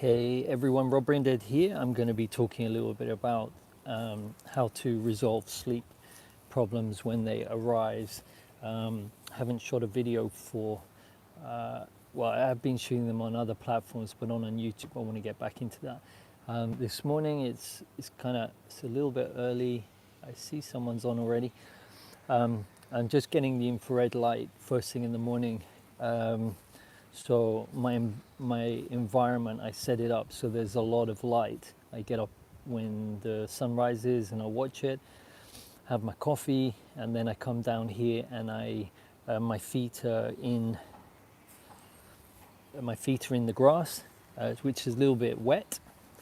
Hey everyone, Brinded here. I'm going to be talking a little bit about how to resolve sleep problems when they arise. Haven't shot a video for, well, I've been shooting them on other platforms, but not on YouTube. I want to get back into that. This morning it's a little bit early. I see someone's on already. I'm just getting the infrared light first thing in the morning. So my environment, I set it up so there's a lot of light. I get up when the sun rises and I watch it, have my coffee, and then I come down here and my feet are in the grass, which is a little bit wet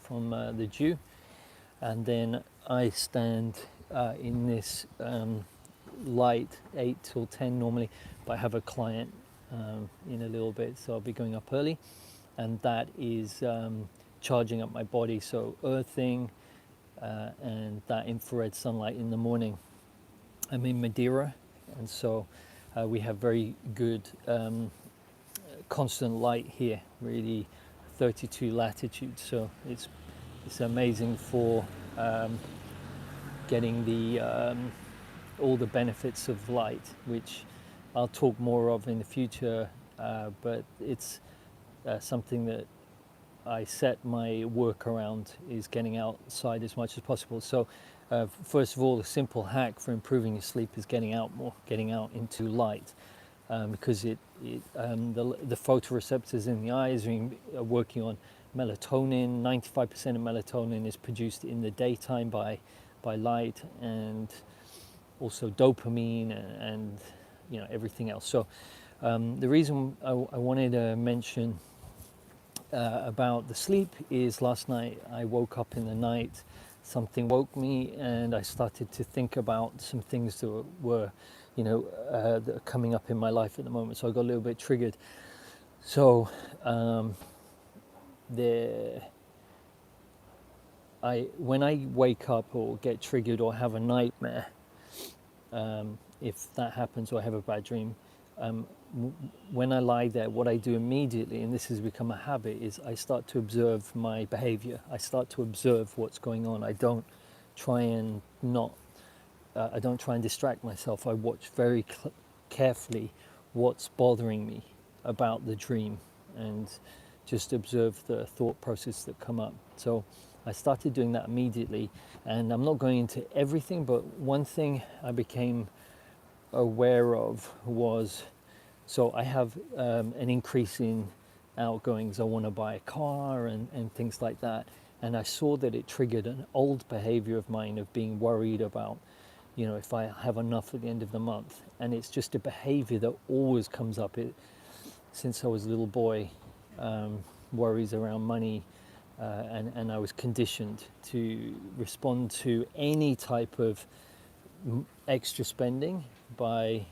from the dew, and then I stand in this light 8 till 10 normally, but I have a client in a little bit, so I'll be going up early, and that is charging up my body, so earthing and that infrared sunlight in the morning. I'm in Madeira, and so we have very good constant light here, really 32 latitude, so it's amazing for getting the all the benefits of light, which I'll talk more of in the future, but it's something that I set my work around, is getting outside as much as possible. So first of all, a simple hack for improving your sleep is getting out more, getting out into light, because the photoreceptors in the eyes are working on melatonin. 95% of melatonin is produced in the daytime by light, and also dopamine and everything else. So the reason I wanted to mention about the sleep is last night I woke up in the night, something woke me, and I started to think about some things that were that are coming up in my life at the moment. So I got a little bit triggered. So when I wake up or get triggered or have a nightmare, if that happens, or I have a bad dream, when I lie there, what I do immediately, and this has become a habit, is I start to observe my behavior. I start to observe what's going on. I don't try and distract myself. I watch very carefully what's bothering me about the dream, and just observe the thought process that come up. So I started doing that immediately, and I'm not going into everything, but one thing I became aware of was, so I have an increase in outgoings. I want to buy a car and things like that, and I saw that it triggered an old behavior of mine of being worried about if I have enough at the end of the month. And it's just a behavior that always comes up since I was a little boy, worries around money, and I was conditioned to respond to any type of extra spending by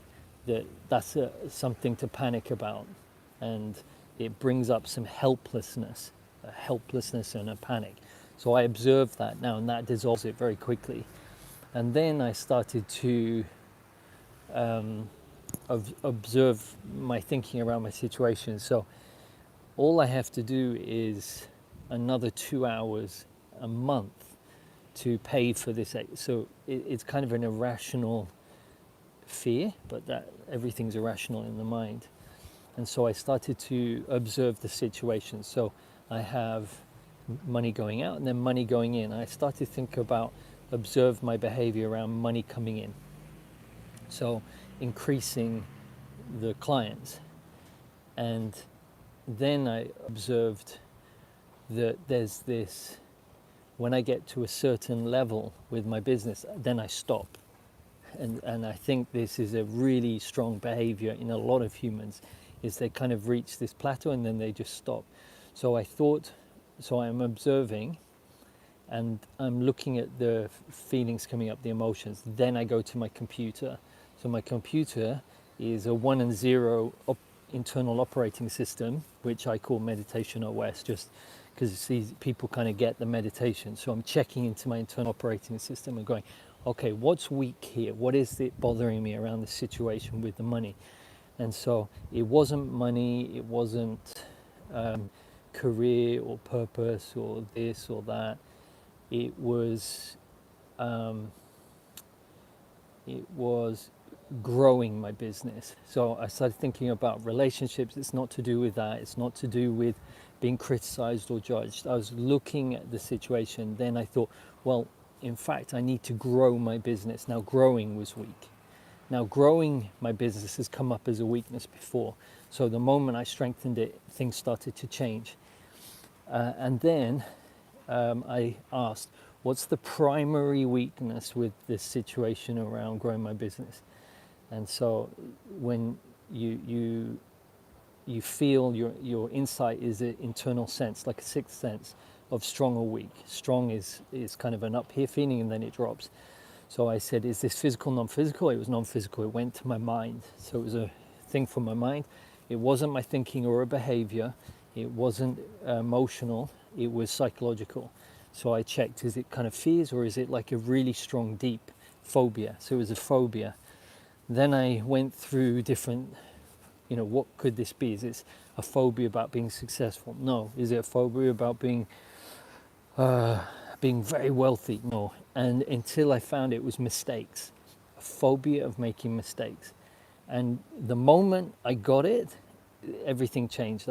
that's something to panic about, and it brings up some helplessness and a panic. So I observed that now, and that dissolves it very quickly. And then I started to observe my thinking around my situation. So all I have to do is another 2 hours a month to pay for this. So it's kind of an irrational fear, but that everything's irrational in the mind. And so I started to observe the situation. So I have money going out and then money going in. I started to observe my behavior around money coming in. So increasing the clients. And then I observed that there's this, when I get to a certain level with my business, then I stop. And I think this is a really strong behavior in a lot of humans, is they kind of reach this plateau and then they just stop. So I'm observing, and I'm looking at the feelings coming up, the emotions. Then I go to my computer. So my computer is a 1 and 0 internal operating system, which I call Meditation OS, just because people kind of get the meditation. So I'm checking into my internal operating system and going, okay, what's weak here? What is it bothering me around the situation with the money? And so it wasn't money, it wasn't career or purpose or this or that. It was it was growing my business. So I started thinking about relationships. It's not to do with that. It's not to do with being criticized or judged. I was looking at the situation. Then I thought, well, in fact, I need to grow my business. Now, growing was weak. Now, growing my business has come up as a weakness before. So the moment I strengthened it, things started to change. And then I asked, what's the primary weakness with this situation around growing my business? And so when you feel your insight is an internal sense, like a sixth sense of strong or weak. Strong is kind of an up here feeling, and then it drops. So I said, is this physical, non-physical? It was non-physical. It went to my mind. So it was a thing from my mind. It wasn't my thinking or a behavior. It wasn't emotional. It was psychological. So I checked, is it kind of fears, or is it like a really strong, deep phobia? So it was a phobia. Then I went through different, what could this be? Is it a phobia about being successful? No. Is it a phobia about being very wealthy? No. And until I found it was mistakes, a phobia of making mistakes. And the moment I got it, everything changed.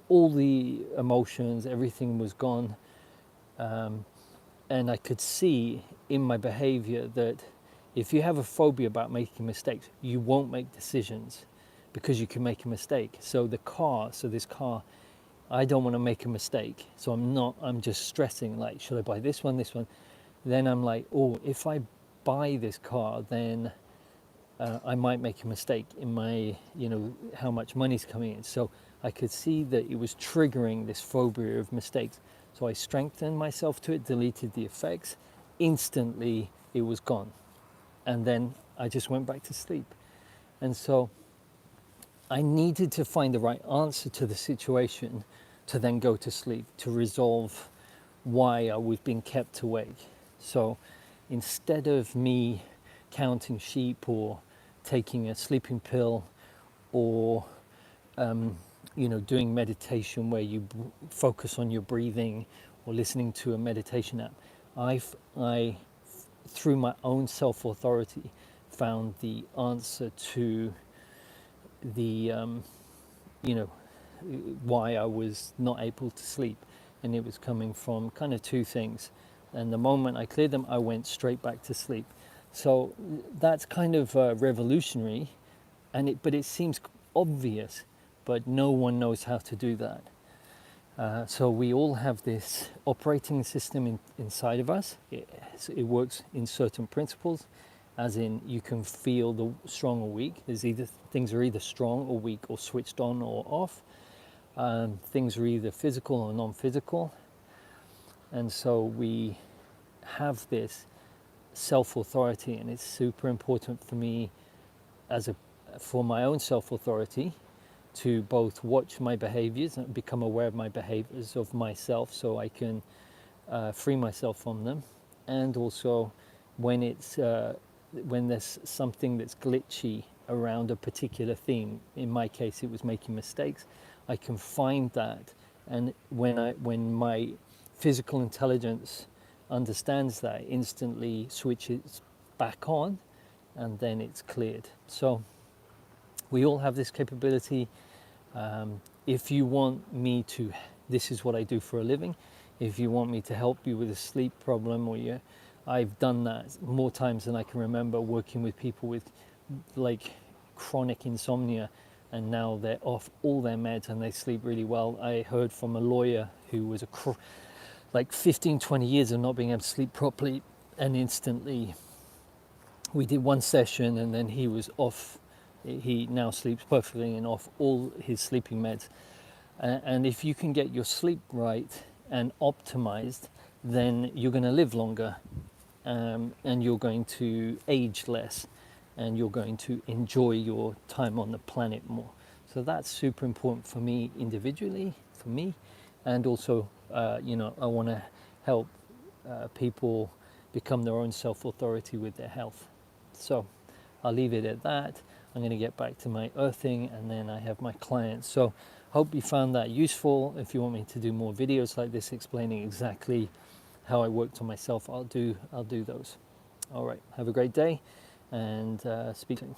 All the emotions, everything was gone. And I could see in my behavior that if you have a phobia about making mistakes, you won't make decisions because you can make a mistake. So this car, I don't want to make a mistake. So I'm just stressing, like, should I buy this one? Then I'm like, oh, if I buy this car, then I might make a mistake in my, how much money's coming in. So I could see that it was triggering this phobia of mistakes. So I strengthened myself to it, deleted the effects. Instantly, it was gone. And then I just went back to sleep. And so I needed to find the right answer to the situation to then go to sleep, to resolve why I was being kept awake. So instead of me counting sheep or taking a sleeping pill or doing meditation where you focus on your breathing or listening to a meditation app, I through my own self-authority found the answer to the why I was not able to sleep, and it was coming from kind of two things. And the moment I cleared them, I went straight back to sleep. So that's kind of revolutionary, but it seems obvious, but no one knows how to do that. So we all have this operating system inside of us. It works in certain principles, as in you can feel the strong or weak. Things are either strong or weak, or switched on or off. Things are either physical or non-physical. And so we have this self-authority, and it's super important for me for my own self-authority to both watch my behaviors and become aware of my behaviors of myself, so I can free myself from them. And also when there's something that's glitchy around a particular theme, in my case it was making mistakes, I can find that, and when my physical intelligence understands that, instantly switches back on, and then it's cleared. So we all have this capability. If you want me to, this is what I do for a living. If you want me to help you with a sleep problem, I've done that more times than I can remember, working with people with like chronic insomnia, and now they're off all their meds and they sleep really well. I heard from a lawyer who was like 15, 20 years of not being able to sleep properly, and instantly we did one session and then he was off. He now sleeps perfectly and off all his sleeping meds. And if you can get your sleep right and optimized, then you're going to live longer, and you're going to age less, and you're going to enjoy your time on the planet more. So that's super important for me individually, for me, and also, I want to help people become their own self-authority with their health. So I'll leave it at that. I'm going to get back to my earthing, and then I have my clients. So Hope you found that useful. If you want me to do more videos like this explaining exactly how I worked on myself, I'll do those. All right, have a great day, and speak soon.